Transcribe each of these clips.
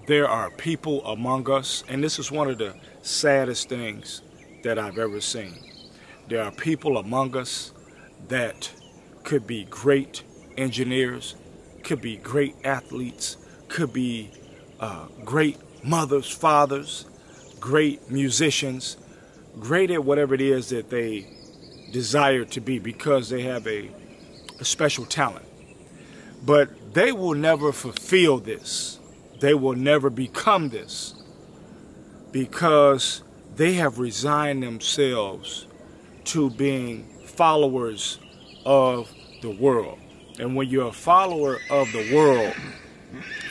there are people among us, and this is one of the saddest things that I've ever seen. There are people among us that could be great engineers, could be great athletes, could be great mothers, fathers, great musicians, great at whatever it is that they desire to be because they have a special talent. But they will never fulfill this. They will never become this because they have resigned themselves to being followers of the world. And when you're a follower of the world,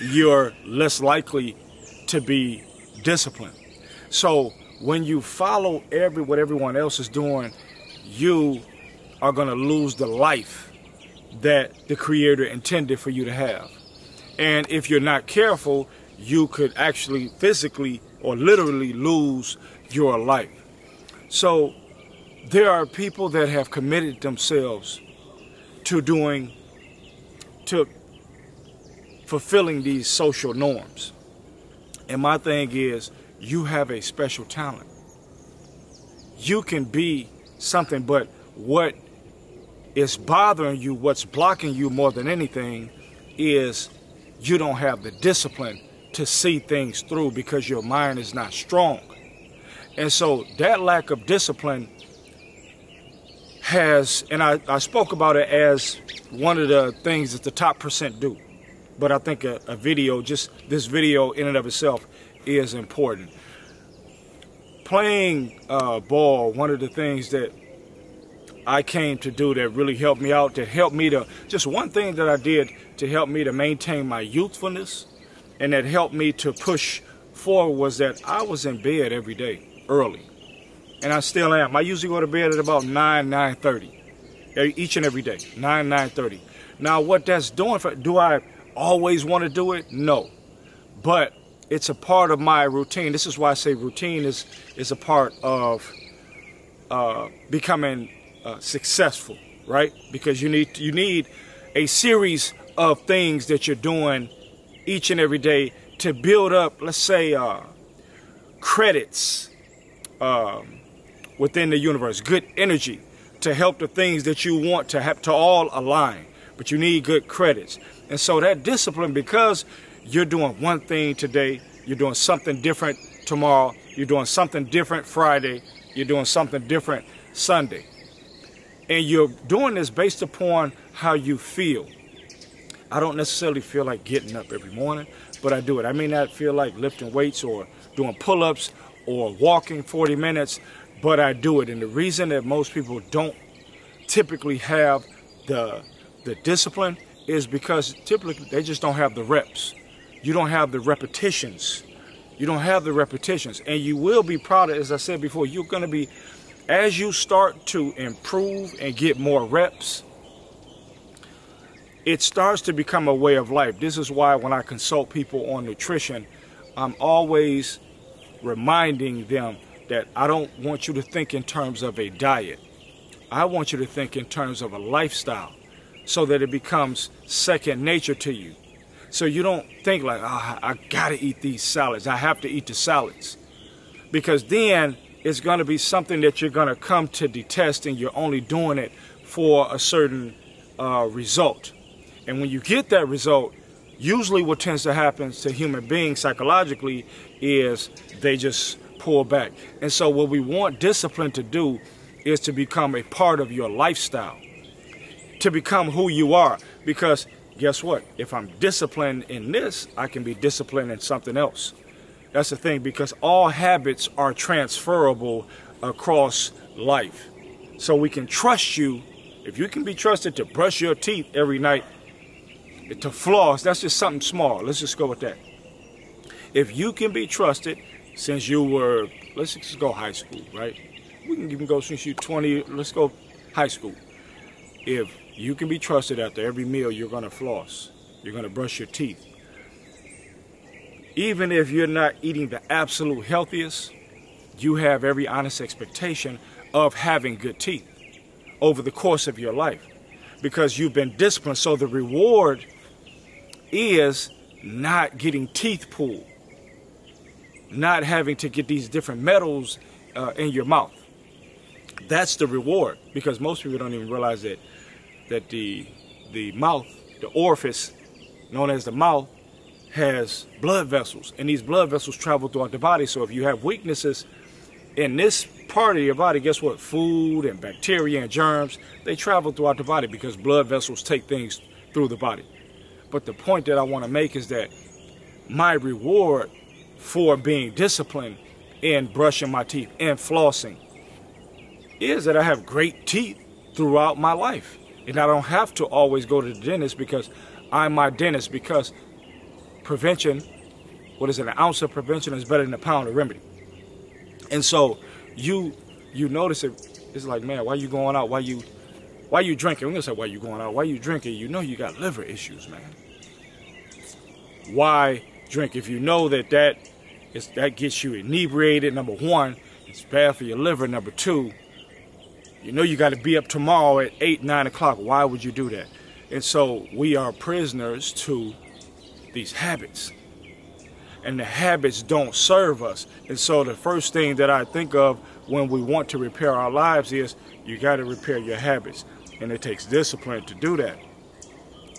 you're less likely to be disciplined. So when you follow what everyone else is doing, you are going to lose the life that the Creator intended for you to have. And if you're not careful, you could actually physically or literally lose your life. So there are people that have committed themselves to fulfilling these social norms. And my thing is, you have a special talent. You can be something, but what is bothering you, what's blocking you more than anything, is you don't have the discipline to see things through because your mind is not strong. And so that lack of discipline has, and I spoke about it as one of the things that the top percent do. But I think a video, just this video in and of itself, is important. Playing ball, one of the things that I came to do that really helped me out, just one thing that I did to help me to maintain my youthfulness and that helped me to push forward was that I was in bed every day early. And I still am. I usually go to bed at about 9:30 each and every day, 9:30. Now what that's doing do I always want to do it? No. But it's a part of my routine. This is why I say routine is a part of becoming successful, right? Because you need a series of things that you're doing each and every day to build up, let's say, credits within the universe, good energy to help the things that you want to have to all align. But you need good credits. And so that discipline, because you're doing one thing today, you're doing something different tomorrow, you're doing something different Friday, you're doing something different Sunday. And you're doing this based upon how you feel. I don't necessarily feel like getting up every morning, but I do it. I may not feel like lifting weights or doing pull-ups or walking 40 minutes, but I do it. And the reason that most people don't typically have the discipline is because typically they just don't have the reps. You don't have the repetitions. You don't have the repetitions. And you will be proud of, as I said before, you're going to be, as you start to improve and get more reps, it starts to become a way of life. This is why when I consult people on nutrition, I'm always reminding them that I don't want you to think in terms of a diet. I want you to think in terms of a lifestyle so that it becomes second nature to you. So you don't think like, oh, I gotta eat these salads. I have to eat the salads. Because then it's gonna be something that you're gonna come to detest and you're only doing it for a certain result. And when you get that result, usually what tends to happen to human beings psychologically is they just pull back. And so what we want discipline to do is to become a part of your lifestyle, to become who you are. Because guess what? If I'm disciplined in this, I can be disciplined in something else. That's the thing, because all habits are transferable across life. So we can trust you. If you can be trusted to brush your teeth every night, to floss, that's just something small. Let's just go with that. If you can be trusted since you were, let's just go high school, right? We can even go since you're 20, let's go high school. If you can be trusted after every meal, you're going to floss. You're going to brush your teeth. Even if you're not eating the absolute healthiest, you have every honest expectation of having good teeth over the course of your life because you've been disciplined. So the reward is not getting teeth pulled. not having to get these different metals in your mouth. That's the reward, because most people don't even realize that the mouth, the orifice known as the mouth, has blood vessels, and these blood vessels travel throughout the body. So if you have weaknesses in this part of your body, guess what? Food and bacteria and germs, they travel throughout the body because blood vessels take things through the body. But the point that I want to make is that my reward for being disciplined in brushing my teeth and flossing is that I have great teeth throughout my life. And I don't have to always go to the dentist because I'm my dentist, because prevention, what is it, an ounce of prevention is better than a pound of remedy. And so you notice it's like, man, why you going out? Why you drinking? We're gonna say, why you going out? Why you drinking? You know you got liver issues, man. Why drink? If you know that gets you inebriated, number one, it's bad for your liver. Number two, you know you got to be up tomorrow at 8, 9 o'clock. Why would you do that? And so we are prisoners to these habits, and the habits don't serve us. And so the first thing that I think of when we want to repair our lives is you got to repair your habits, and it takes discipline to do that.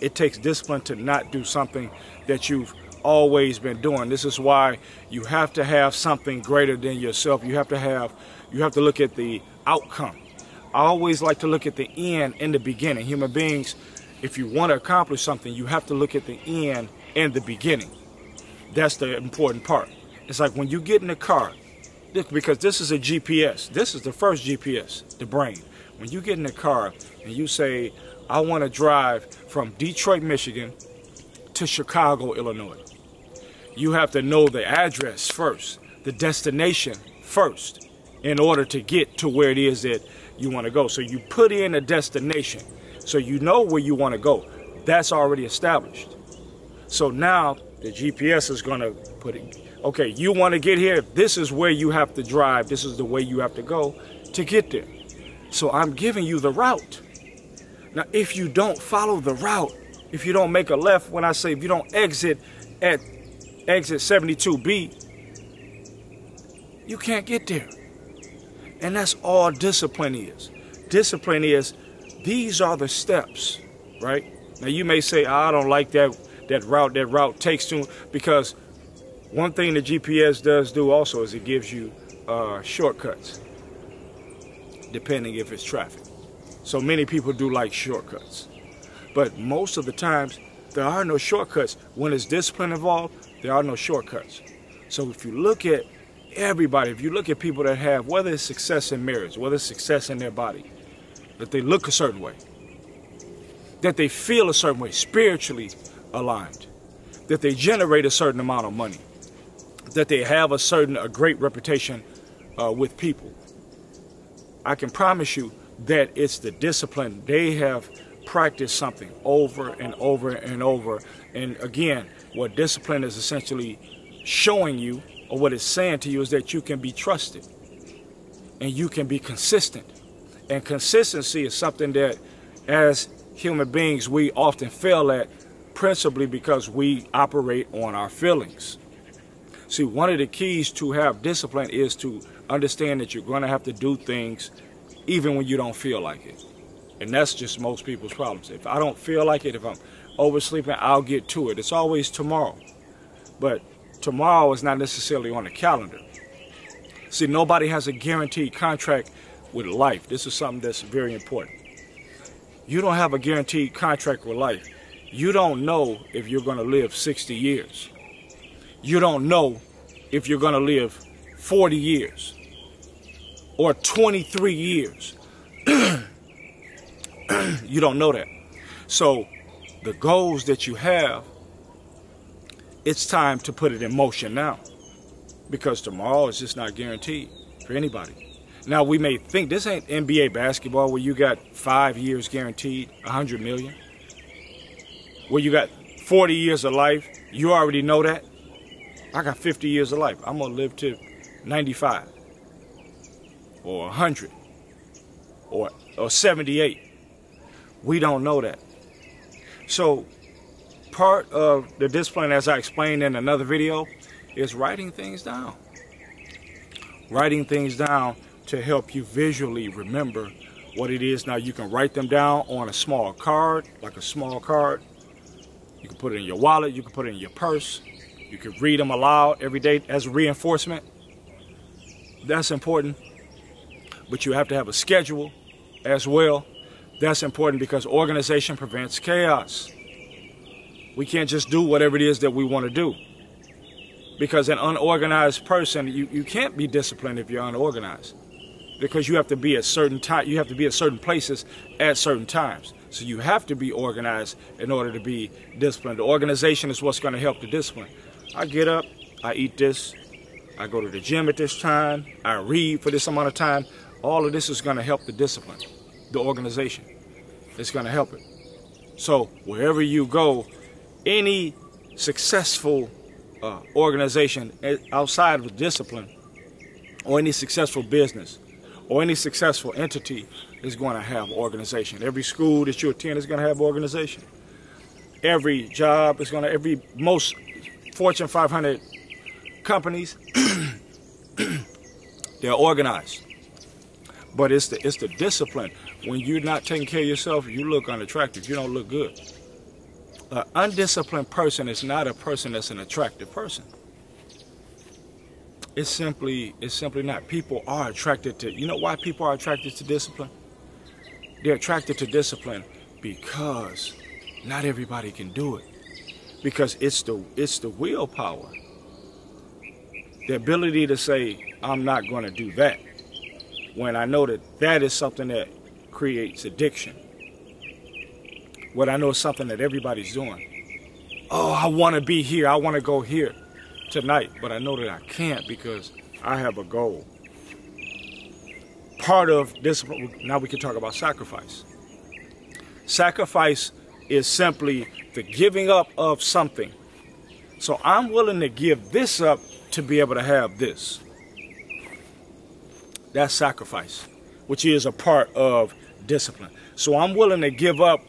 It takes discipline to not do something that you've always been doing. This is why you have to have something greater than yourself. You have to look at the outcome. I always like to look at the end in the beginning. Human beings, if you want to accomplish something, you have to look at the end and the beginning. That's the important part. It's like when you get in the car, because this is a GPS. This is the first GPS, the brain. When you get in the car and you say, I want to drive from Detroit, Michigan to Chicago, Illinois, you have to know the address first, the destination first, in order to get to where it is that you want to go. So you put in a destination, so you know where you want to go. That's already established. So now the GPS is going to put it, okay, you want to get here, this is where you have to drive, this is the way you have to go to get there. So I'm giving you the route. Now, if you don't follow the route, if you don't make a left, when I say if you don't exit at exit 72B, you can't get there. And that's all discipline is. Discipline is, these are the steps, right? Now you may say, I don't like that route takes too, because one thing the GPS does do also is it gives you shortcuts, depending if it's traffic. So many people do like shortcuts. But most of the times, there are no shortcuts. When there's discipline involved, there are no shortcuts. So if you look at everybody, if you look at people that have, whether it's success in marriage, whether it's success in their body, that they look a certain way, that they feel a certain way, spiritually aligned, that they generate a certain amount of money, that they have a great reputation with people, I can promise you that it's the discipline. They have practiced something over and over and over. And again, what discipline is essentially showing you, or what it's saying to you, is that you can be trusted and you can be consistent. And consistency is something that as human beings we often fail at, principally because we operate on our feelings. See, one of the keys to have discipline is to understand that you're going to have to do things even when you don't feel like it. And that's just most people's problems. If I don't feel like it, if I'm oversleeping, I'll get to it. It's always tomorrow. But tomorrow is not necessarily on the calendar. See, nobody has a guaranteed contract with life. This is something that's very important. You don't have a guaranteed contract with life. You don't know if you're going to live 60 years. You don't know if you're going to live 40 years or 23 years. You don't know that. So the goals that you have, it's time to put it in motion now, because tomorrow is just not guaranteed for anybody. Now, we may think this ain't NBA basketball where you got 5 years guaranteed, 100 million, where you got 40 years of life. You already know that. I got 50 years of life. I'm gonna live to 95 or 100 or 78. We don't know that. So part of the discipline, as I explained in another video, is writing things down. writing things down to help you visually remember what it is. Now you can write them down on a small card, like a small card. You can put it in your wallet, you can put it in your purse. You can read them aloud every day as reinforcement. That's important. But you have to have a schedule as well. That's important because organization prevents chaos. We can't just do whatever it is that we want to do. Because an unorganized person, you can't be disciplined if you're unorganized. Because you have to be at certain time, you have to be at certain places at certain times. So you have to be organized in order to be disciplined. The organization is what's going to help the discipline. I get up, I eat this, I go to the gym at this time, I read for this amount of time. All of this is going to help the discipline, the organization. It's going to help it. So wherever you go, any successful organization outside of discipline, or any successful business, or any successful entity is going to have organization. Every school that you attend is going to have organization. Every job is going to, most Fortune 500 companies, they're organized. But it's the discipline. When you're not taking care of yourself, you look unattractive. You don't look good. An undisciplined person is not a person that's an attractive person. It's simply not. People are attracted to, you know why people are attracted to discipline? They're attracted to discipline because not everybody can do it. Because it's the willpower. The ability to say, I'm not going to do that. When I know that is something that creates addiction. What I know is something that everybody's doing. Oh, I want to be here. I want to go here tonight. But I know that I can't because I have a goal. Part of discipline, now we can talk about sacrifice. Sacrifice is simply the giving up of something. So I'm willing to give this up to be able to have this. That's sacrifice, which is a part of discipline. So I'm willing to give up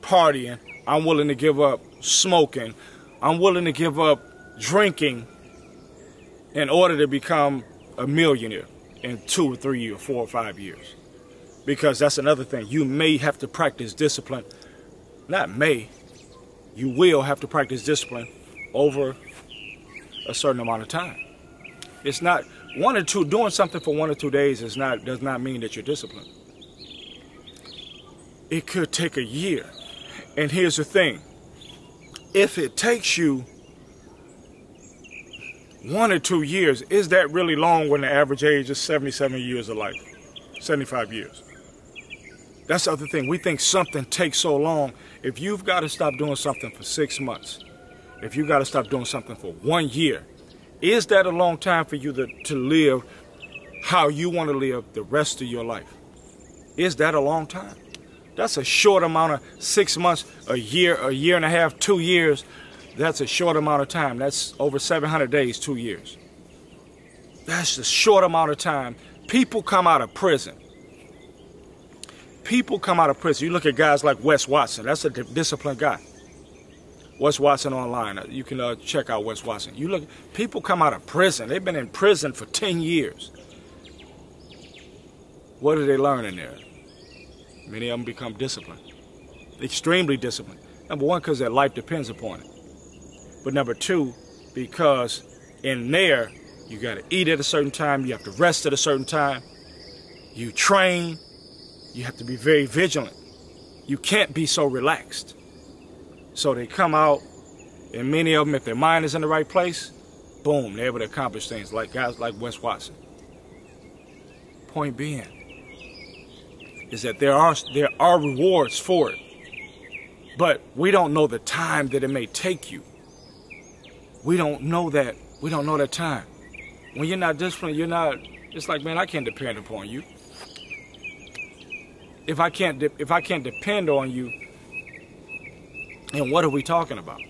partying. I'm willing to give up smoking. I'm willing to give up drinking in order to become a millionaire in 2 or 3 or 4 or 5 years. Because that's another thing. You may have to practice discipline. Not may. You will have to practice discipline over a certain amount of time. It's not doing something for 1 or 2 days does not mean that you're disciplined. It could take a year. And here's the thing. If it takes you 1 or 2 years, is that really long when the average age is 77 years of life? 75 years. That's the other thing. We think something takes so long. If you've got to stop doing something for 6 months, if you've got to stop doing something for 1 year, is that a long time for you to live how you want to live the rest of your life? Is that a long time? That's a short amount of 6 months, a year and a half, 2 years. That's a short amount of time. That's over 700 days, 2 years. That's a short amount of time. People come out of prison. People come out of prison. You look at guys like Wes Watson. That's a disciplined guy. Wes Watson online. You can check out Wes Watson. You look, people come out of prison. They've been in prison for 10 years. What do they learn in there? Many of them become disciplined. Extremely disciplined. Number one, because their life depends upon it. But number two, because in there, you got to eat at a certain time. You have to rest at a certain time. You train. You have to be very vigilant. You can't be so relaxed. So they come out, and many of them, if their mind is in the right place, boom, they're able to accomplish things like guys like Wes Watson. Point being is that there are rewards for it, but we don't know the time that it may take you. We don't know that. We don't know that time. When you're not disciplined, you're not. It's like, man, I can't depend upon you. If I can't depend on you, and what are we talking about?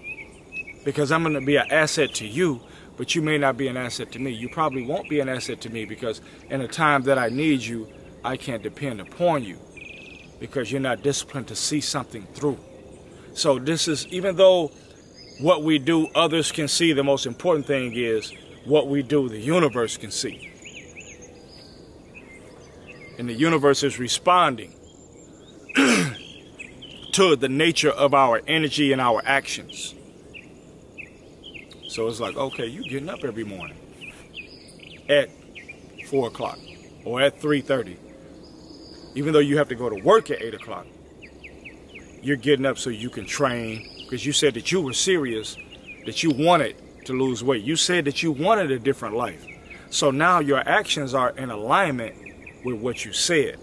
Because I'm going to be an asset to you, but you may not be an asset to me. You probably won't be an asset to me because in a time that I need you, I can't depend upon you because you're not disciplined to see something through. So this is, even though what we do, others can see, the most important thing is what we do, the universe can see. And the universe is responding to the nature of our energy and our actions. So it's like, okay, you getting up every morning at 4 o'clock or at 3:30. Even though you have to go to work at 8 o'clock, you're getting up so you can train, because you said that you were serious, that you wanted to lose weight. You said that you wanted a different life. So now your actions are in alignment with what you said.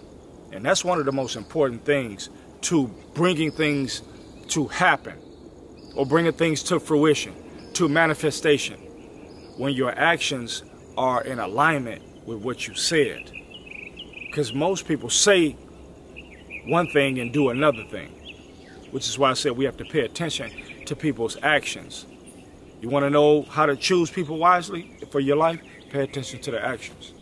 And that's one of the most important things to bringing things to happen, or bringing things to fruition, to manifestation, when your actions are in alignment with what you said. Because most people say one thing and do another thing, which is why I said we have to pay attention to people's actions. You want to know how to choose people wisely for your life? Pay attention to their actions.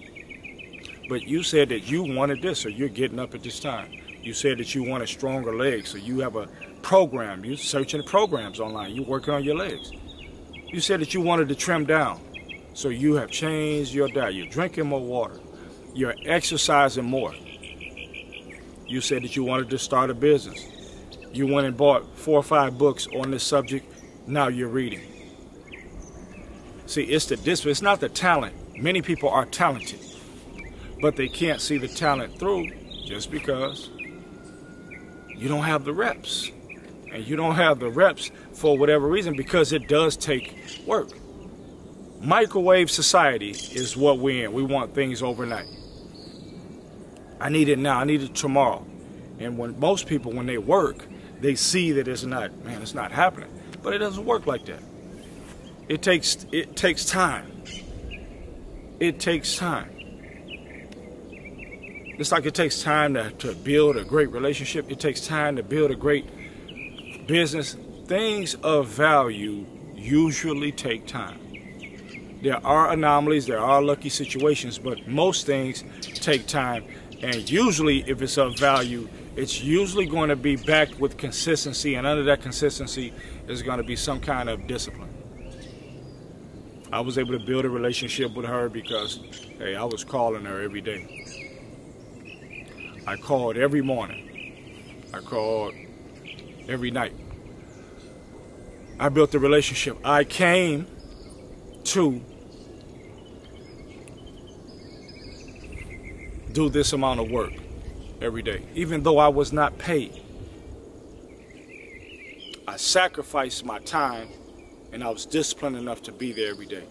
But you said that you wanted this, so you're getting up at this time. You said that you wanted stronger legs, so you have a program. You're searching programs online. You're working on your legs. You said that you wanted to trim down, so you have changed your diet. You're drinking more water. You're exercising more. You said that you wanted to start a business. You went and bought 4 or 5 books on this subject. Now you're reading. See, it's the discipline. It's not the talent. Many people are talented, but they can't see the talent through just because you don't have the reps. And you don't have the reps for whatever reason, because it does take work. Microwave society is what we're in. We want things overnight. I need it now. I need it tomorrow. And when most people, when they work, they see that it's not happening. But it doesn't work like that. It takes time. It takes time. Just like it takes time to build a great relationship. It takes time to build a great business. Things of value usually take time. There are anomalies, there are lucky situations, but most things take time. And usually, if it's of value, it's usually going to be backed with consistency, and under that consistency is going to be some kind of discipline. I was able to build a relationship with her because, hey, I was calling her every day. I called every morning. I called every night. I built a relationship. I came to do this amount of work every day, even though I was not paid. I sacrificed my time, and I was disciplined enough to be there every day.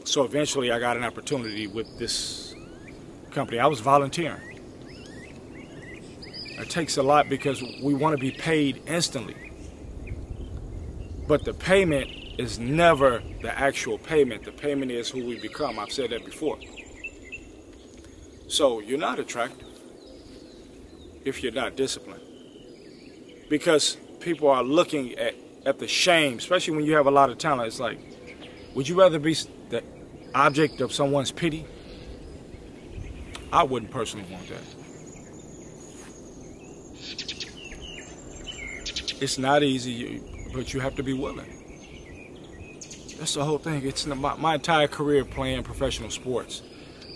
So eventually I got an opportunity with this company. I was volunteering. It takes a lot because we want to be paid instantly. But the payment is never the actual payment. The payment is who we become. I've said that before. So you're not attractive if you're not disciplined. Because people are looking at the shame, especially when you have a lot of talent. It's like, would you rather be the object of someone's pity? I wouldn't personally want that. It's not easy, but you have to be willing. That's the whole thing. It's my entire career playing professional sports.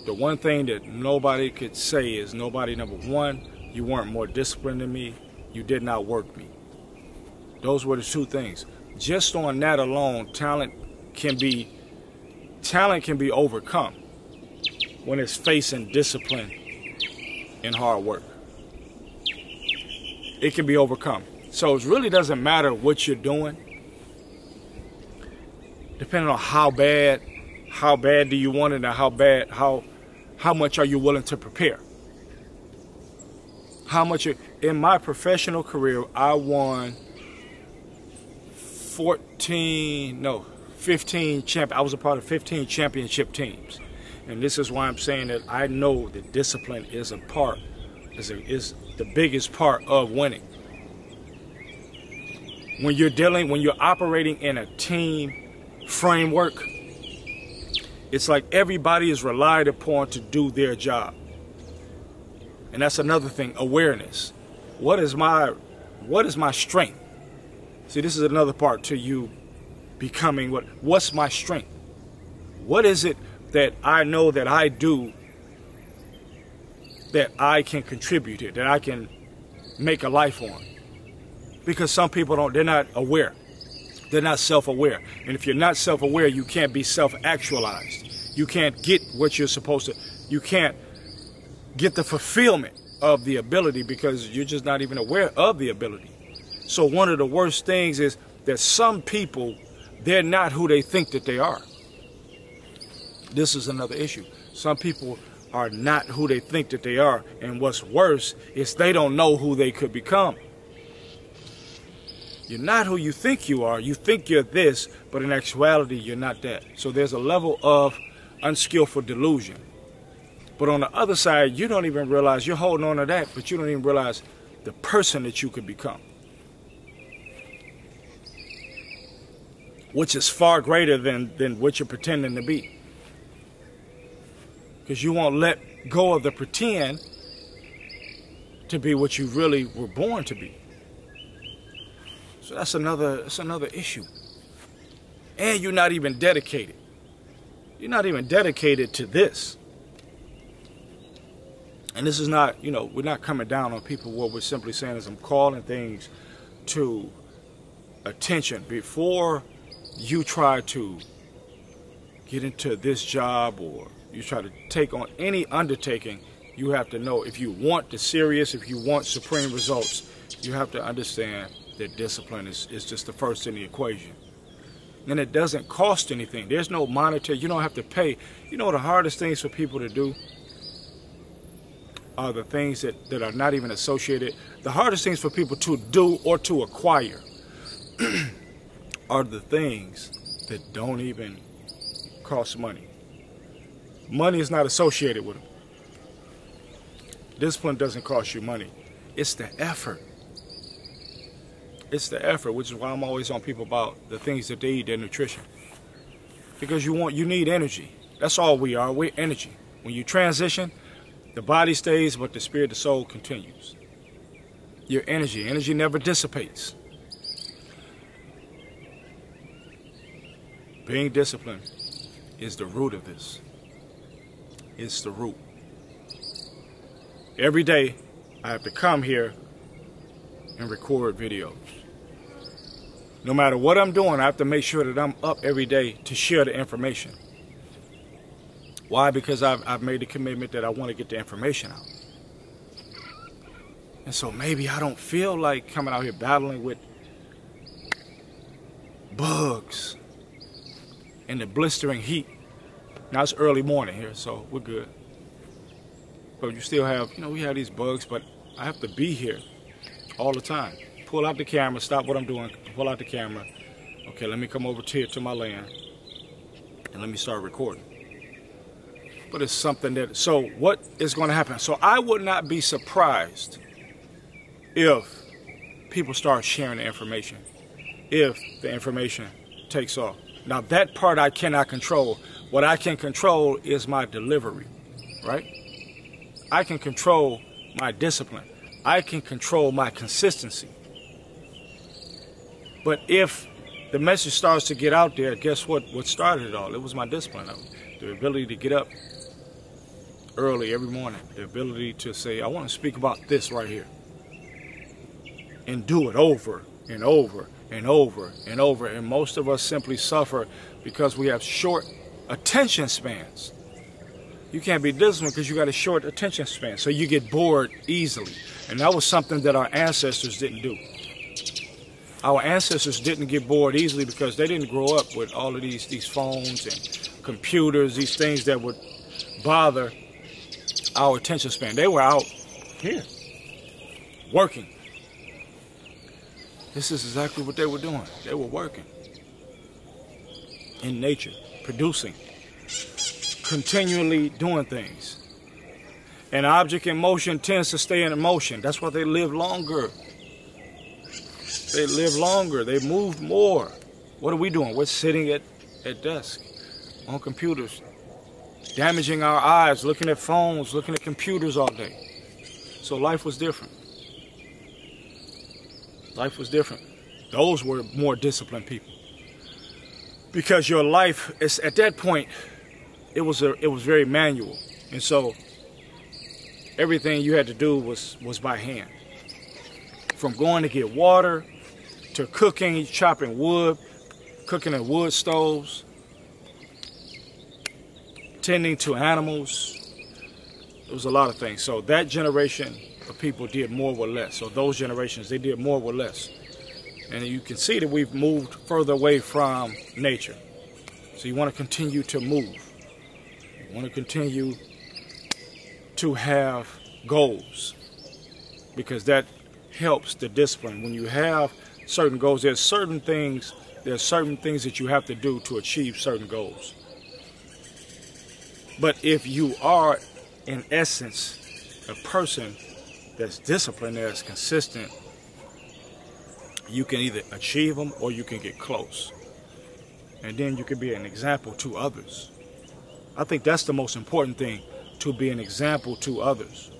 The one thing that nobody could say is, nobody, number one, you weren't more disciplined than me. You did not work me. Those were the two things. Just on that alone, talent can be overcome when it's facing discipline and hard work. It can be overcome. So it really doesn't matter what you're doing. Depending on how bad do you want it, and how much are you willing to prepare? In my professional career, I won 15 I was a part of 15 championship teams. And this is why I'm saying that I know that discipline is is the biggest part of winning. When you're operating in a team framework, it's like everybody is relied upon to do their job. And that's another thing, awareness. What is my strength? See, this is another part to you becoming what's my strength? What is it that I know that I do that I can contribute to, that I can make a life on? Because some people they're not aware. They're not self-aware. And if you're not self-aware, you can't be self-actualized. You can't get what you're supposed to. You can't get the fulfillment of the ability because you're just not even aware of the ability. So one of the worst things is that some people, they're not who they think that they are. This is another issue. Some people are not who they think that they are. And what's worse is they don't know who they could become. You're not who you think you are. You think you're this, but in actuality, you're not that. So there's a level of unskillful delusion. But on the other side, you don't even realize you're holding on to that, but you don't even realize the person that you could become, which is far greater than what you're pretending to be. Because you won't let go of the pretend to be what you really were born to be. So that's another issue. And you're not even dedicated. You're not even dedicated to this. And this is not, we're not coming down on people. What we're simply saying is I'm calling things to attention. Before you try to get into this job or you try to take on any undertaking, you have to know if you want the serious, if you want supreme results, you have to understand that discipline is just the first in the equation. And it doesn't cost anything. There's no monetary, you don't have to pay. You know, the hardest things for people to do are the things that are not even associated. The hardest things for people to do or to acquire are the things that don't even cost money. Money is not associated with them. Discipline doesn't cost you money. It's the effort. It's the effort, which is why I'm always on people about the things that they eat, their nutrition. Because you need energy. That's all we are. We're energy. When you transition, the body stays, but the spirit, the soul continues. Your energy. Energy never dissipates. Being disciplined is the root of this. It's the root. Every day, I have to come here and record videos. No matter what I'm doing, I have to make sure that I'm up every day to share the information. Why? Because I've made a commitment that I want to get the information out. And so maybe I don't feel like coming out here battling with bugs in the blistering heat. Now it's early morning here, so we're good. But you still have, we have these bugs, but I have to be here all the time. Pull out the camera, stop what I'm doing, pull out the camera. Okay, let me come over here to my land and let me start recording. But it's something that, so what is going to happen? So I would not be surprised if people start sharing the information, if the information takes off. Now that part I cannot control. What I can control is my delivery, right? I can control my discipline. I can control my consistency. But if the message starts to get out there, guess what started it all? It was my discipline. The ability to get up early every morning. The ability to say, I want to speak about this right here. And do it over and over and over and over. And most of us simply suffer because we have short attention spans. You can't be disciplined because you got a short attention span. So you get bored easily. And that was something that our ancestors didn't do. Our ancestors didn't get bored easily because they didn't grow up with all of these phones and computers, these things that would bother our attention span. They were out here working. This is exactly what they were doing. They were working in nature, producing, continually doing things. An object in motion tends to stay in motion. That's why they live longer. They live longer. They move more. What are we doing? We're sitting at desk on computers, damaging our eyes, looking at phones, looking at computers all day. So life was different. Life was different. Those were more disciplined people. because your life is at that point, it was very manual, and so everything you had to do was by hand. From going to get water, to cooking, chopping wood, cooking in wood stoves, tending to animals. It was a lot of things. So that generation of people did more with less. So those generations, they did more with less. And you can see that we've moved further away from nature. So you want to continue to move. You want to continue to have goals, because that helps the discipline. When you have certain goals, there's certain things that you have to do to achieve certain goals. But if you are, in essence, a person that's disciplined, that's consistent, you can either achieve them or you can get close. And then you can be an example to others. I think that's the most important thing, to be an example to others,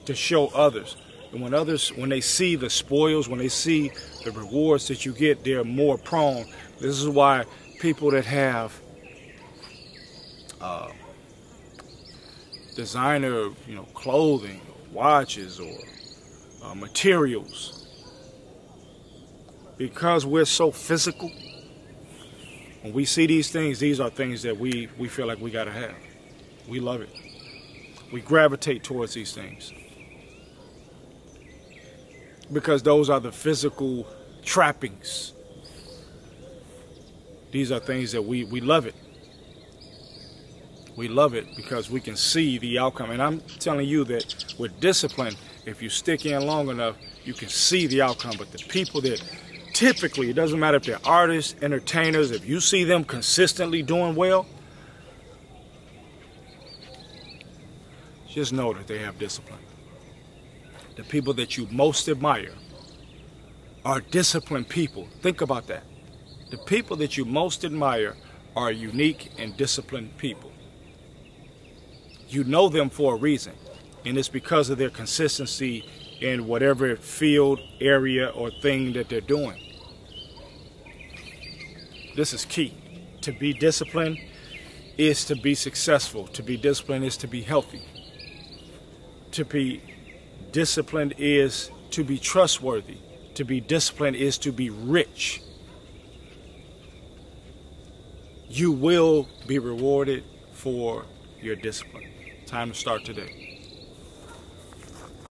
to show others. And when they see the spoils, when they see the rewards that you get, they're more prone. This is why people that have designer, clothing, watches, or materials, because we're so physical. When we see these things, these are things that we feel like we gotta have. We love it. We gravitate towards these things because those are the physical trappings. These are things that we love it. We love it because we can see the outcome. And I'm telling you that with discipline, if you stick in long enough, you can see the outcome. But the people that typically, it doesn't matter if they're artists, entertainers, if you see them consistently doing well, just know that they have discipline. The people that you most admire are disciplined people. Think about that. The people that you most admire are unique and disciplined people. You know them for a reason, and it's because of their consistency in whatever field, area, or thing that they're doing. This is key. To be disciplined is to be successful. To be disciplined is to be healthy. To be disciplined is to be trustworthy. To be disciplined is to be rich. You will be rewarded for your discipline. Time to start today.